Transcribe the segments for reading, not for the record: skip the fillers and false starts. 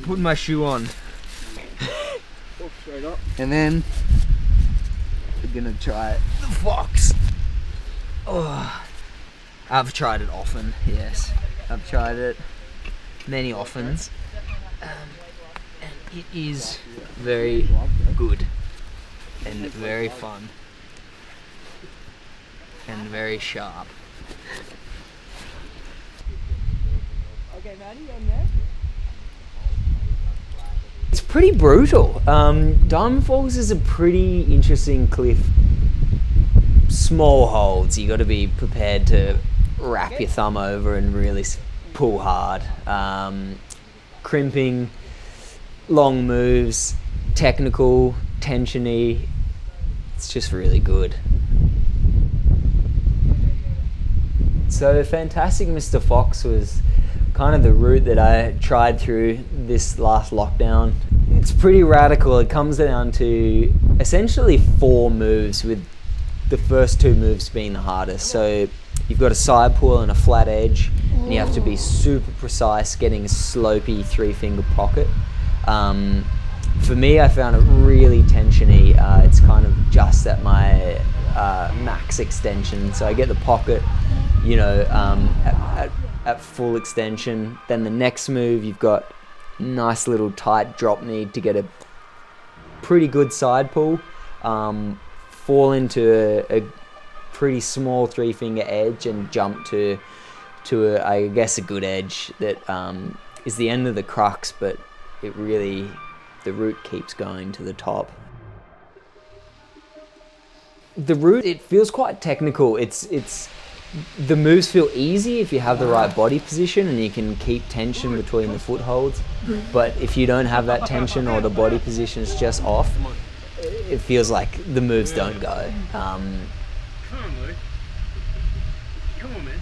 put my shoe on. Straight up. And then we're gonna try the fox. Oh, I've tried it often, yes. I've tried it many offens. And it is very good and very fun and very sharp. Okay, Maddie, on there. It's pretty brutal. Diamond Falls is a pretty interesting cliff. Small holds, you got to be prepared to wrap your thumb over and really pull hard. Crimping, long moves, technical, tensiony. It's just really good. So Fantastic Mr. Fox was kind of the route that I tried through this last lockdown. It's pretty radical. It comes down to essentially 4 moves, with the first 2 moves being the hardest. So you've got a side pull and a flat edge, and you have to be super precise getting a slopey 3-finger pocket. For me, I found it really tensiony. It's kind of just at my max extension. So I get the pocket, you know, at full extension. Then the next move, you've got nice little tight drop knee to get a pretty good side pull. Fall into a pretty small 3-finger edge and jump to I guess a good edge that is the end of the crux, but it really, the route keeps going to the top. The route, it feels quite technical. It's the moves feel easy if you have the right body position and you can keep tension between the footholds. But if you don't have that tension or the body position is just off, it feels like the moves don't go. Come on, Luke. Come on, man.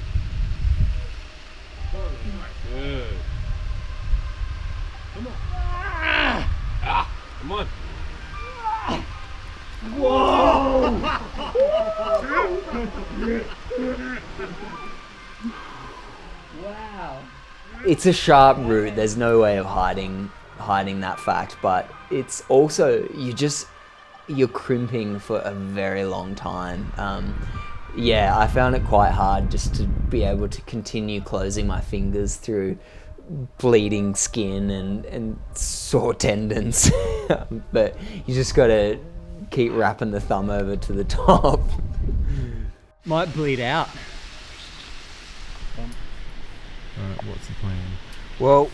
Good. Come on. Come on. Whoa! Wow. It's a sharp route. There's no way of hiding that fact, but it's also, you're crimping for a very long time. Yeah, I found it quite hard just to be able to continue closing my fingers through bleeding skin and sore tendons. But you just gotta keep wrapping the thumb over to the top. Might bleed out. Alright, what's the plan? Well,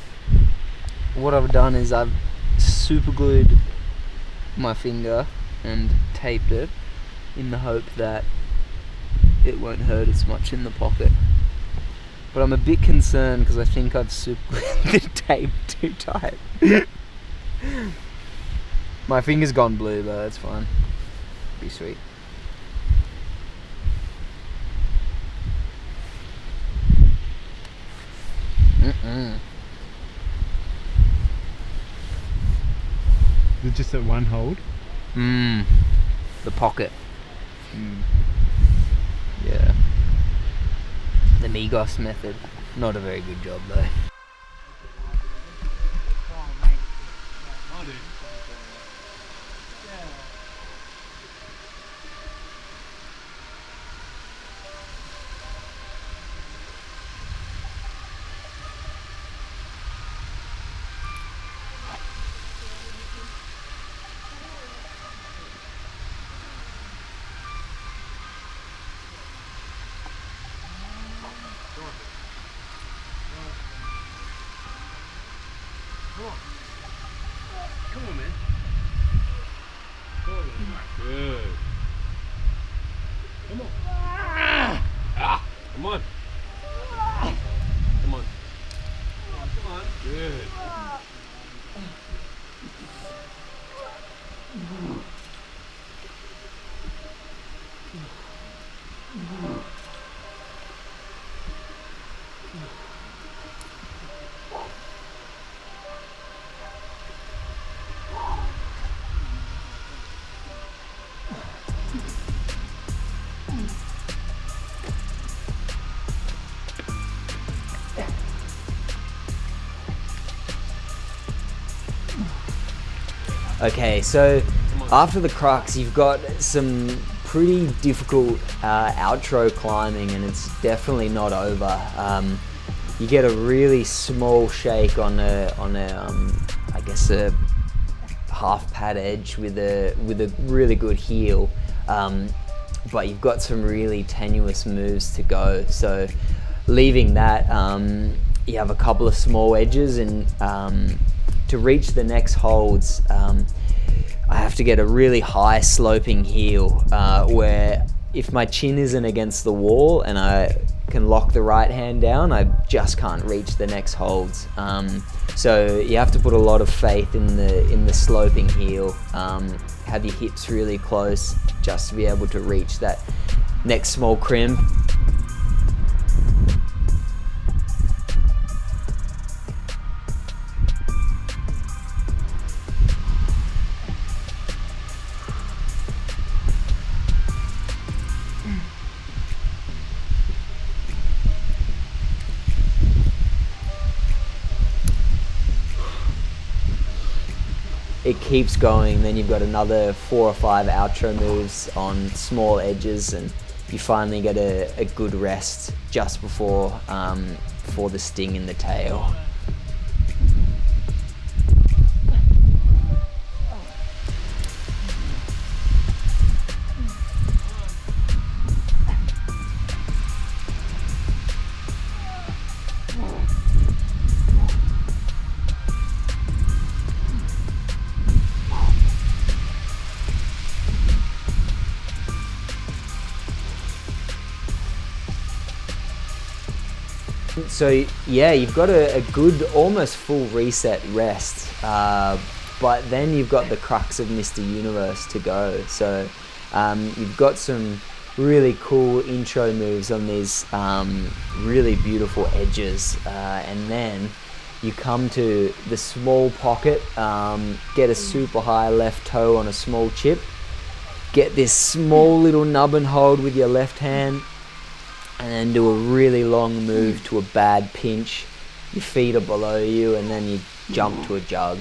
what I've done is I've super glued my finger and taped it in the hope that it won't hurt as much in the pocket. But I'm a bit concerned because I think I've super glued the tape too tight. My finger's gone blue, but that's fine. Be sweet. Is it just at one hold? The pocket. Yeah. The Migos method. Not a very good job though. Come on, man. Good. Come on. Come on. Come on. Come on. Good. Okay, so after the crux, you've got some pretty difficult outro climbing, and it's definitely not over. You get a really small shake on I guess a half pad edge with a really good heel, but you've got some really tenuous moves to go. So leaving that, you have a couple of small edges, and to reach the next holds, I have to get a really high sloping heel where if my chin isn't against the wall and I can lock the right hand down, I just can't reach the next holds. So you have to put a lot of faith in the sloping heel, have your hips really close just to be able to reach that next small crimp. It keeps going, then you've got another 4 or 5 outro moves on small edges, and you finally get a good rest just before the sting in the tail. So yeah, you've got a good, almost full reset rest, but then you've got the crux of Mr. Universe to go. So you've got some really cool intro moves on these really beautiful edges, and then you come to the small pocket, get a super high left toe on a small chip, get this small little nubbin hold with your left hand, and then do a really long move to a bad pinch. Your feet are below you, and then you jump to a jug.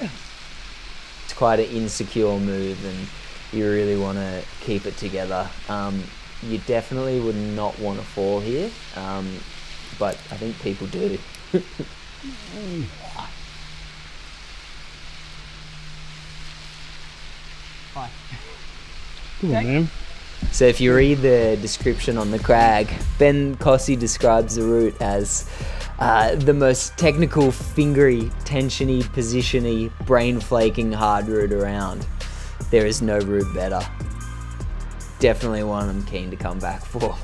It's quite an insecure move, and you really want to keep it together. You definitely would not want to fall here, but I think people do. Come on, man. So if you read the description on the crag, Ben Cossey describes the route as the most technical, fingery, tensiony, positiony, brain flaking hard route around. There is no route better. Definitely one I'm keen to come back for.